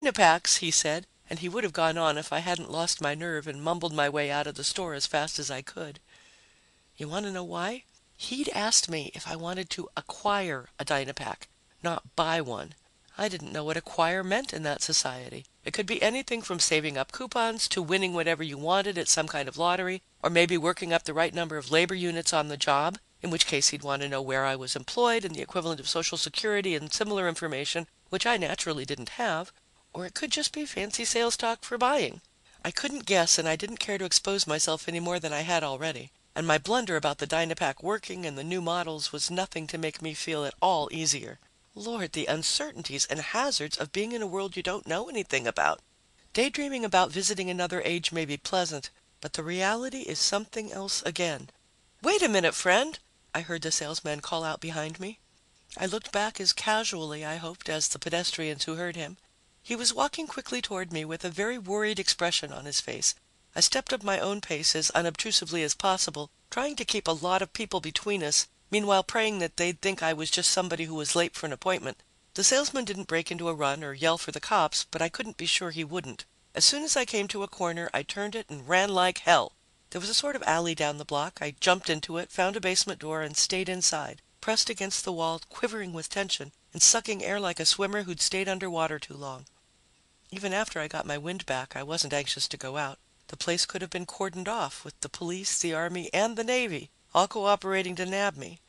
Dynapacks, he said, and he would have gone on if I hadn't lost my nerve and mumbled my way out of the store as fast as I could. You want to know why? He'd asked me if I wanted to acquire a Dynapack, not buy one. I didn't know what acquire meant in that society. It could be anything from saving up coupons to winning whatever you wanted at some kind of lottery, or maybe working up the right number of labor units on the job, in which case he'd want to know where I was employed and the equivalent of Social Security and similar information, which I naturally didn't have, or it could just be fancy sales talk for buying. I couldn't guess, and I didn't care to expose myself any more than I had already. And my blunder about the Dynapack working and the new models was nothing to make me feel at all easier. Lord, the uncertainties and hazards of being in a world you don't know anything about. Daydreaming about visiting another age may be pleasant, but the reality is something else again. "Wait a minute, friend," I heard the salesman call out behind me. I looked back as casually, I hoped, as the pedestrians who heard him. He was walking quickly toward me with a very worried expression on his face. I stepped up my own pace as unobtrusively as possible, trying to keep a lot of people between us, meanwhile praying that they'd think I was just somebody who was late for an appointment. The salesman didn't break into a run or yell for the cops, but I couldn't be sure he wouldn't. As soon as I came to a corner, I turned it and ran like hell. There was a sort of alley down the block. I jumped into it, found a basement door, and stayed inside, pressed against the wall, quivering with tension, and sucking air like a swimmer who'd stayed underwater too long. Even after I got my wind back, I wasn't anxious to go out. The place could have been cordoned off, with the police, the army, and the Navy all cooperating to nab me.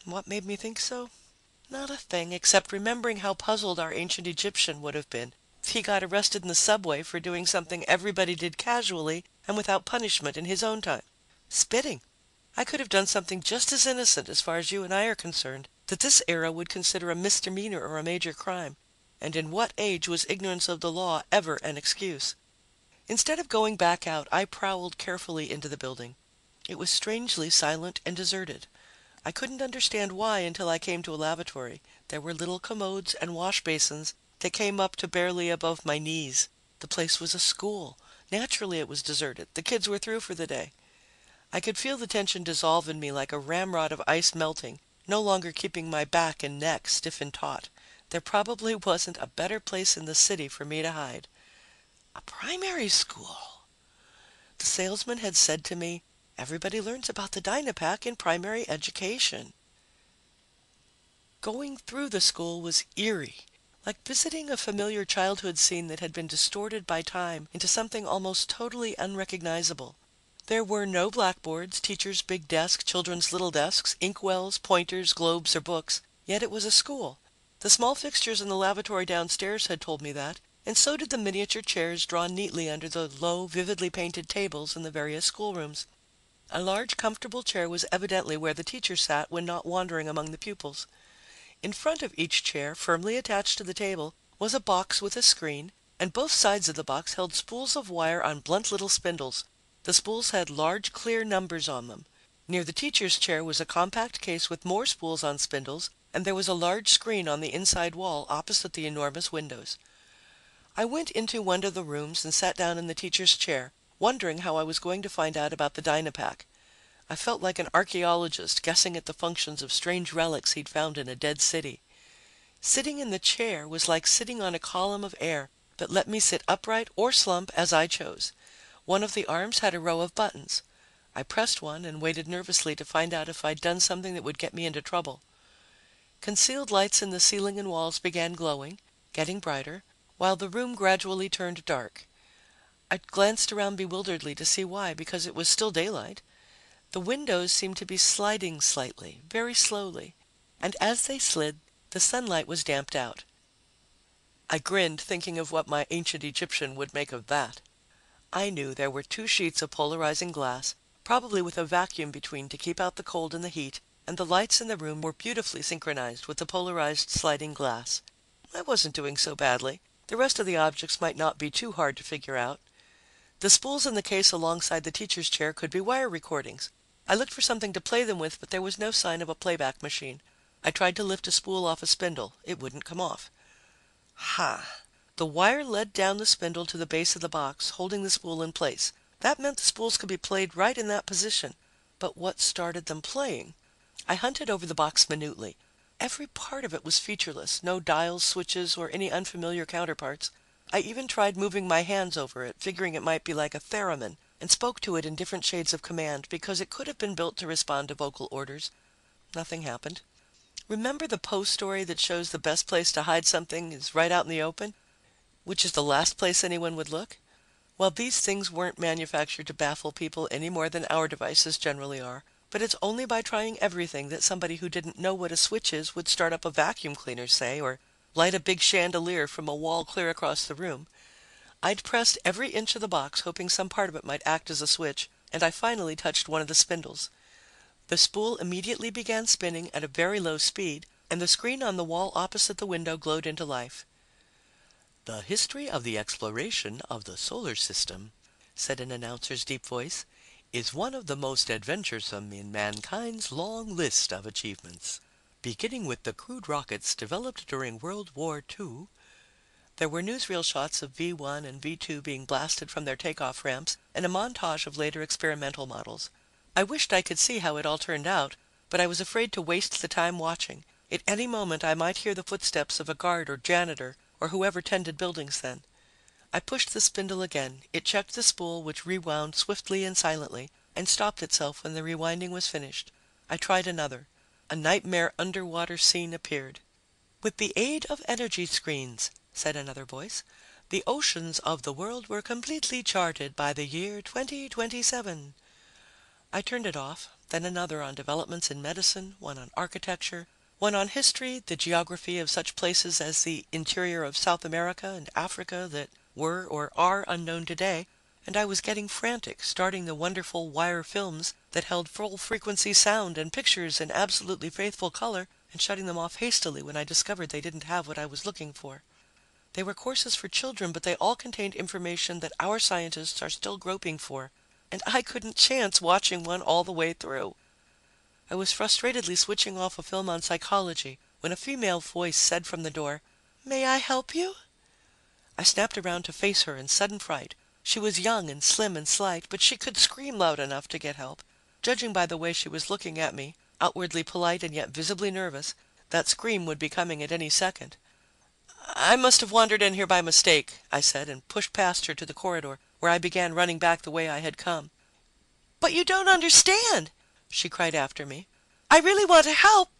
What made me think so? Not a thing, except remembering how puzzled our ancient Egyptian would have been if he got arrested in the subway for doing something everybody did casually and without punishment in his own time. Spitting. I could have done something just as innocent, as far as you and I are concerned, that this era would consider a misdemeanor or a major crime. And in what age was ignorance of the law ever an excuse? Instead of going back out, I prowled carefully into the building. It was strangely silent and deserted. I couldn't understand why until I came to a lavatory. There were little commodes and wash basins that came up to barely above my knees. The place was a school. Naturally, it was deserted. The kids were through for the day. I could feel the tension dissolve in me like a ramrod of ice melting, no longer keeping my back and neck stiff and taut. There probably wasn't a better place in the city for me to hide. A primary school. The salesman had said to me, "Everybody learns about the Dynapack in primary education." Going through the school was eerie, like visiting a familiar childhood scene that had been distorted by time into something almost totally unrecognizable. There were no blackboards, teachers' big desk, children's little desks, inkwells, pointers, globes, or books, yet it was a school. The small fixtures in the lavatory downstairs had told me that, and so did the miniature chairs drawn neatly under the low, vividly painted tables in the various schoolrooms. A large, comfortable chair was evidently where the teacher sat when not wandering among the pupils. In front of each chair, firmly attached to the table, was a box with a screen, and both sides of the box held spools of wire on blunt little spindles. The spools had large, clear numbers on them. Near the teacher's chair was a compact case with more spools on spindles, and there was a large screen on the inside wall opposite the enormous windows. I went into one of the rooms and sat down in the teacher's chair, wondering how I was going to find out about the Dynapack. I felt like an archaeologist guessing at the functions of strange relics he'd found in a dead city. Sitting in the chair was like sitting on a column of air that let me sit upright or slump as I chose. One of the arms had a row of buttons. I pressed one and waited nervously to find out if I'd done something that would get me into trouble. Concealed lights in the ceiling and walls began glowing, getting brighter, while the room gradually turned dark. I glanced around bewilderedly to see why, because it was still daylight. The windows seemed to be sliding slightly, very slowly, and as they slid, the sunlight was damped out. I grinned, thinking of what my ancient Egyptian would make of that. I knew there were 2 sheets of polarizing glass, probably with a vacuum between to keep out the cold and the heat, and the lights in the room were beautifully synchronized with the polarized sliding glass. I wasn't doing so badly. The rest of the objects might not be too hard to figure out. The spools in the case alongside the teacher's chair could be wire recordings. I looked for something to play them with, but there was no sign of a playback machine. I tried to lift a spool off a spindle. It wouldn't come off. Ha! The wire led down the spindle to the base of the box, holding the spool in place. That meant the spools could be played right in that position. But what started them playing? I hunted over the box minutely. Every part of it was featureless, no dials, switches, or any unfamiliar counterparts. I even tried moving my hands over it, figuring it might be like a theremin, and spoke to it in different shades of command because it could have been built to respond to vocal orders. Nothing happened. Remember the Post story that shows the best place to hide something is right out in the open, which is the last place anyone would look? Well, these things weren't manufactured to baffle people any more than our devices generally are, but it's only by trying everything that somebody who didn't know what a switch is would start up a vacuum cleaner, say, or light a big chandelier from a wall clear across the room. I'd pressed every inch of the box, hoping some part of it might act as a switch, and I finally touched one of the spindles. The spool immediately began spinning at a very low speed, and the screen on the wall opposite the window glowed into life. "The history of the exploration of the solar system," said an announcer's deep voice, "is one of the most adventuresome in mankind's long list of achievements. Beginning with the crude rockets developed during World War II." There were newsreel shots of V1 and V2 being blasted from their takeoff ramps and a montage of later experimental models. I wished I could see how it all turned out, but I was afraid to waste the time watching. At any moment, I might hear the footsteps of a guard or janitor or whoever tended buildings then. I pushed the spindle again. It checked the spool, which rewound swiftly and silently, and stopped itself when the rewinding was finished. I tried another. A nightmare underwater scene appeared. "With the aid of energy screens," said another voice, "the oceans of the world were completely charted by the year 2027. I turned it off, then another on developments in medicine, one on architecture, one on history, the geography of such places as the interior of South America and Africa that were or are unknown today, and I was getting frantic, starting the wonderful wire films that held full-frequency sound and pictures in absolutely faithful color, and shutting them off hastily when I discovered they didn't have what I was looking for. They were courses for children, but they all contained information that our scientists are still groping for, and I couldn't chance watching one all the way through. I was frustratedly switching off a film on psychology when a female voice said from the door, "May I help you?" I snapped around to face her in sudden fright. She was young and slim and slight, but she could scream loud enough to get help. Judging by the way she was looking at me, outwardly polite and yet visibly nervous, that scream would be coming at any second. "I must have wandered in here by mistake," I said, and pushed past her to the corridor, where I began running back the way I had come. "But you don't understand," she cried after me. "I really want to help."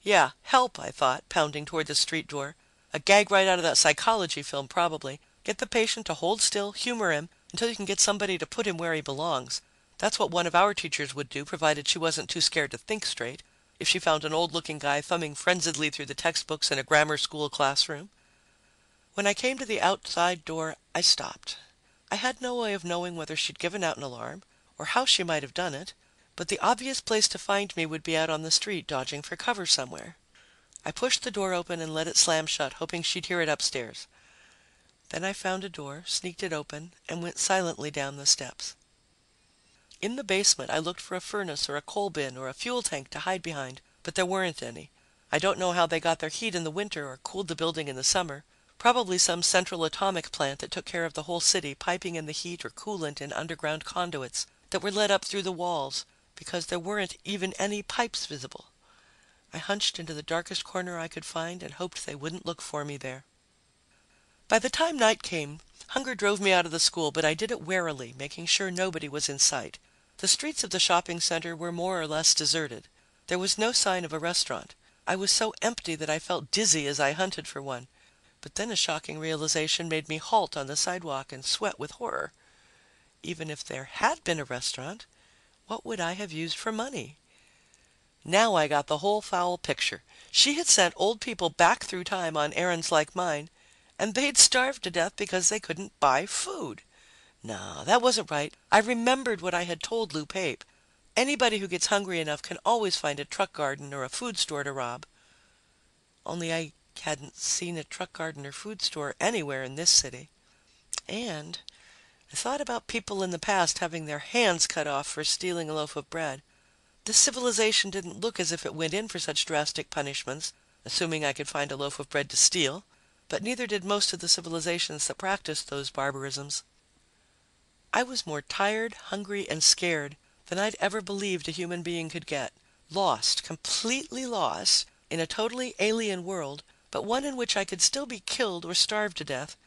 Yeah, help, I thought, pounding toward the street door. A gag right out of that psychology film, probably. Get the patient to hold still, humor him, until you can get somebody to put him where he belongs. That's what one of our teachers would do, provided she wasn't too scared to think straight, if she found an old-looking guy thumbing frenziedly through the textbooks in a grammar school classroom. When I came to the outside door, I stopped. I had no way of knowing whether she'd given out an alarm, or how she might have done it, but the obvious place to find me would be out on the street, dodging for cover somewhere. I pushed the door open and let it slam shut, hoping she'd hear it upstairs. Then I found a door, sneaked it open, and went silently down the steps. In the basement, I looked for a furnace or a coal bin or a fuel tank to hide behind, but there weren't any. I don't know how they got their heat in the winter or cooled the building in the summer. Probably some central atomic plant that took care of the whole city, piping in the heat or coolant in underground conduits that were led up through the walls, because there weren't even any pipes visible. I hunched into the darkest corner I could find and hoped they wouldn't look for me there. By the time night came, hunger drove me out of the school, but I did it warily, making sure nobody was in sight. The streets of the shopping center were more or less deserted. There was no sign of a restaurant. I was so empty that I felt dizzy as I hunted for one. But then a shocking realization made me halt on the sidewalk and sweat with horror. Even if there had been a restaurant, what would I have used for money? Now I got the whole foul picture. She had sent old people back through time on errands like mine, and they'd starved to death because they couldn't buy food. No, that wasn't right. I remembered what I had told Lou Pape. Anybody who gets hungry enough can always find a truck garden or a food store to rob. Only I hadn't seen a truck garden or food store anywhere in this city. And I thought about people in the past having their hands cut off for stealing a loaf of bread. This civilization didn't look as if it went in for such drastic punishments, assuming I could find a loaf of bread to steal, but neither did most of the civilizations that practiced those barbarisms. I was more tired, hungry, and scared than I'd ever believed a human being could get. Lost, completely lost, in a totally alien world, but one in which I could still be killed or starve to death,